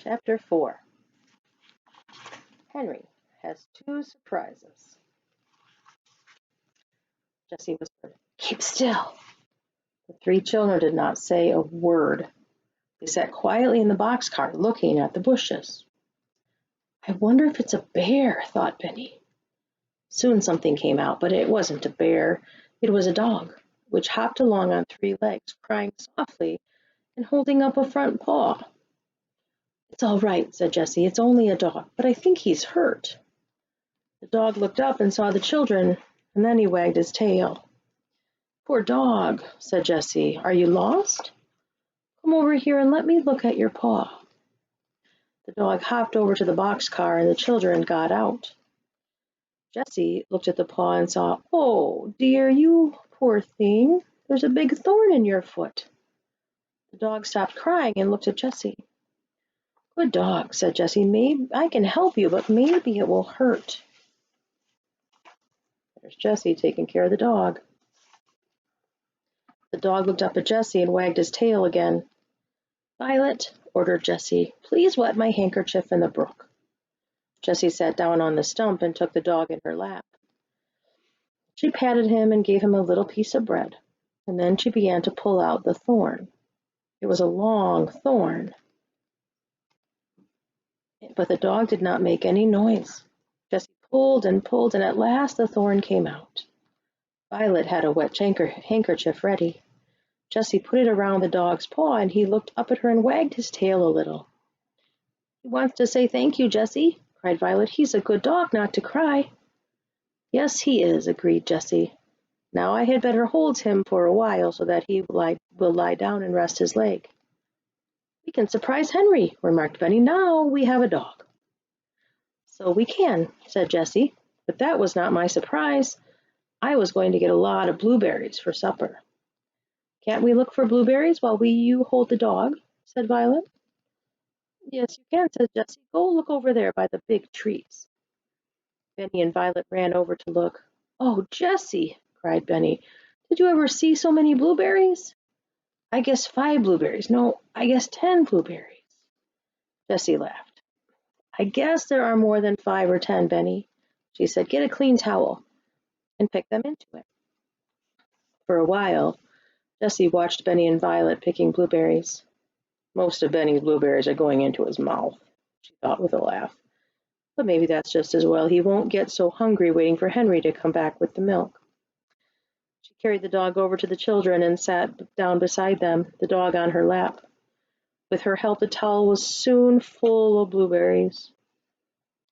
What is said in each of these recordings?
Chapter 4. Henry has two surprises. Jessie whispered, "Keep still." The three children did not say a word. They sat quietly in the boxcar, looking at the bushes. "I wonder if it's a bear," thought Benny. Soon something came out, but it wasn't a bear. It was a dog, which hopped along on three legs, crying softly and holding up a front paw. "It's all right," said Jessie. "It's only a dog, but I think he's hurt." The dog looked up and saw the children, and then he wagged his tail. "Poor dog," said Jessie. "Are you lost? Come over here and let me look at your paw." The dog hopped over to the boxcar, and the children got out. Jessie looked at the paw and saw, "Oh, dear, you poor thing. There's a big thorn in your foot." The dog stopped crying and looked at Jessie. "Good dog," said Jessie. "Maybe I can help you, but maybe it will hurt." There's Jessie taking care of the dog. The dog looked up at Jessie and wagged his tail again. "Violet," ordered Jessie, "please wet my handkerchief in the brook." Jessie sat down on the stump and took the dog in her lap. She patted him and gave him a little piece of bread, and then she began to pull out the thorn. It was a long thorn, but the dog did not make any noise. Jessie pulled and pulled, and at last the thorn came out. Violet had a wet handkerchief ready. Jessie put it around the dog's paw, and he looked up at her and wagged his tail a little. "He wants to say thank you, Jessie," cried Violet. "He's a good dog not to cry." "Yes, he is," agreed Jessie. "Now I had better hold him for a while so that he will lie down and rest his leg." "We can surprise Henry," remarked Benny. "Now we have a dog." "So we can," said Jessie, "but that was not my surprise. I was going to get a lot of blueberries for supper." "Can't we look for blueberries while you hold the dog?" said Violet. "Yes, you can," said Jessie. "Go look over there by the big trees." Benny and Violet ran over to look. "Oh, Jessie," cried Benny, "did you ever see so many blueberries?" "I guess 5 blueberries. No, I guess 10 blueberries." Jessie laughed. "I guess there are more than 5 or 10, Benny," she said. "Get a clean towel and pick them into it." For a while, Jessie watched Benny and Violet picking blueberries. "Most of Benny's blueberries are going into his mouth," she thought with a laugh. "But maybe that's just as well. He won't get so hungry waiting for Henry to come back with the milk." She carried the dog over to the children and sat down beside them, the dog on her lap. With her help, the towel was soon full of blueberries.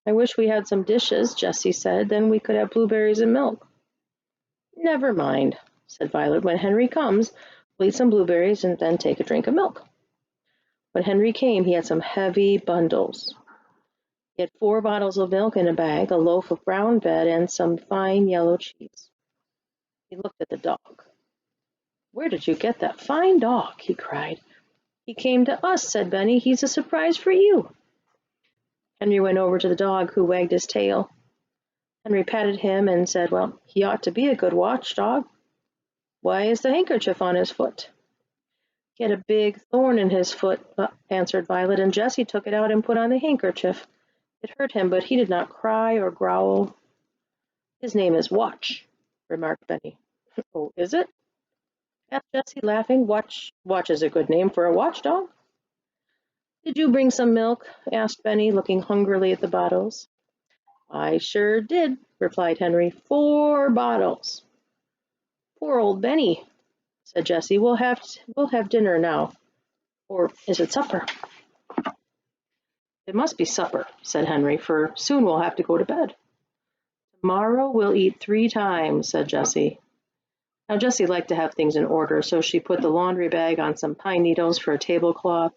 "I wish we had some dishes," Jessie said. "Then we could have blueberries and milk." "Never mind," said Violet. "When Henry comes, we'll eat some blueberries and then take a drink of milk." When Henry came, he had some heavy bundles. He had 4 bottles of milk in a bag, a loaf of brown bread, and some fine yellow cheese. He looked at the dog. "Where did you get that fine dog?" he cried. "He came to us," said Benny. "He's a surprise for you." Henry went over to the dog, who wagged his tail. Henry patted him and said, "Well, he ought to be a good watchdog. Why is the handkerchief on his foot?" "He had a big thorn in his foot," answered Violet, "and Jessie took it out and put on the handkerchief. It hurt him, but he did not cry or growl." "His name is Watch," remarked Benny. "Oh, is it?" asked Jessie, laughing. Watch is a good name for a watchdog." "Did you bring some milk?" asked Benny, looking hungrily at the bottles. "I sure did," replied Henry. 4 bottles." "Poor old Benny," said Jessie. We'll have dinner now. Or is it supper?" "It must be supper," said Henry, "for soon we'll have to go to bed." "Tomorrow we'll eat 3 times," said Jessie. Now Jessie liked to have things in order, so she put the laundry bag on some pine needles for a tablecloth.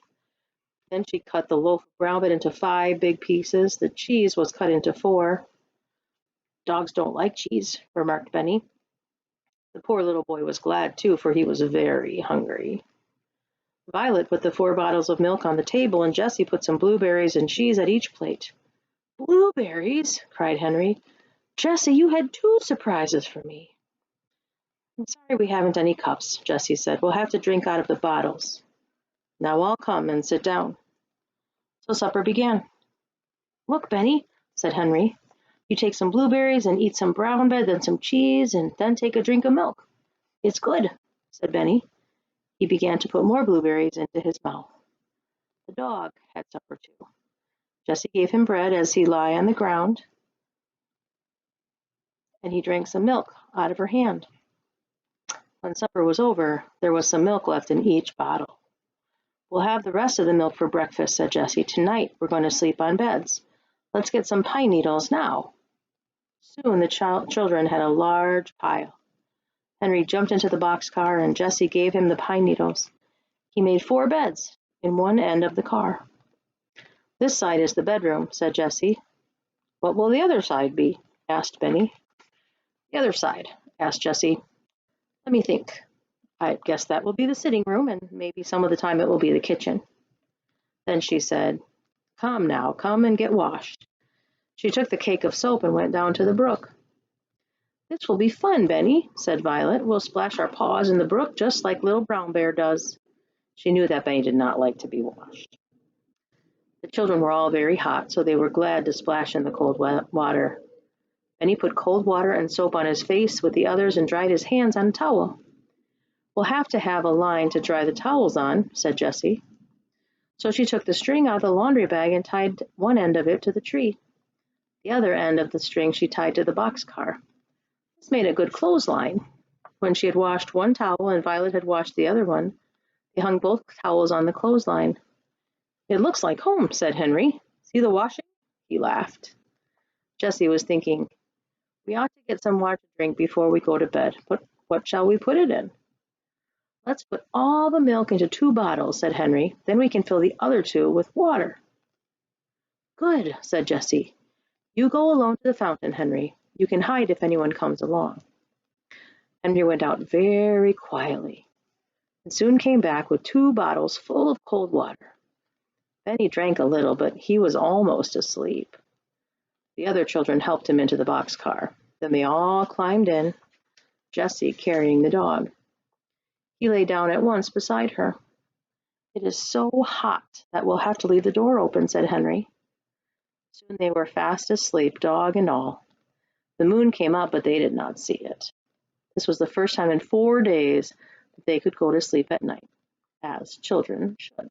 Then she cut the loaf of brown bread into 5 big pieces. The cheese was cut into 4. "Dogs don't like cheese," remarked Benny. The poor little boy was glad too, for he was very hungry. Violet put the 4 bottles of milk on the table, and Jessie put some blueberries and cheese at each plate. "Blueberries!" cried Henry. "Jessie, you had 2 surprises for me." "I'm sorry we haven't any cups," Jessie said. "We'll have to drink out of the bottles. Now I'll come and sit down." So supper began. "Look, Benny," said Henry. "You take some blueberries and eat some brown bread, then some cheese, and then take a drink of milk." "It's good," said Benny. He began to put more blueberries into his mouth. The dog had supper too. Jessie gave him bread as he lay on the ground, and he drank some milk out of her hand. When supper was over, there was some milk left in each bottle. "We'll have the rest of the milk for breakfast," said Jessie. "Tonight we're going to sleep on beds. Let's get some pine needles now." Soon the children had a large pile. Henry jumped into the boxcar, and Jessie gave him the pine needles. He made 4 beds in one end of the car. "This side is the bedroom," said Jessie. "What will the other side be?" asked Benny. "The other side?" asked Jessie. "Let me think. I guess that will be the sitting room, and maybe some of the time it will be the kitchen." Then she said, "Come now, come and get washed." She took the cake of soap and went down to the brook. "This will be fun, Benny," said Violet. "We'll splash our paws in the brook just like little Brown Bear does." She knew that Benny did not like to be washed. The children were all very hot, so they were glad to splash in the cold water. Benny put cold water and soap on his face with the others and dried his hands on a towel. "We'll have to have a line to dry the towels on," said Jessie. So she took the string out of the laundry bag and tied one end of it to the tree. The other end of the string she tied to the boxcar. This made a good clothesline. When she had washed one towel and Violet had washed the other one, they hung both towels on the clothesline. "It looks like home," said Henry. "See the washing?" He laughed. Jessie was thinking, "We ought to get some water to drink before we go to bed, but what shall we put it in?" "Let's put all the milk into 2 bottles," said Henry. "Then we can fill the other 2 with water." "Good," said Jessie. "You go alone to the fountain, Henry. You can hide if anyone comes along." Henry went out very quietly and soon came back with 2 bottles full of cold water. Benny drank a little, but he was almost asleep. The other children helped him into the boxcar. Then they all climbed in, Jessie carrying the dog. He lay down at once beside her. "It is so hot that we'll have to leave the door open," said Henry. Soon they were fast asleep, dog and all. The moon came up, but they did not see it. This was the first time in 4 days that they could go to sleep at night, as children should.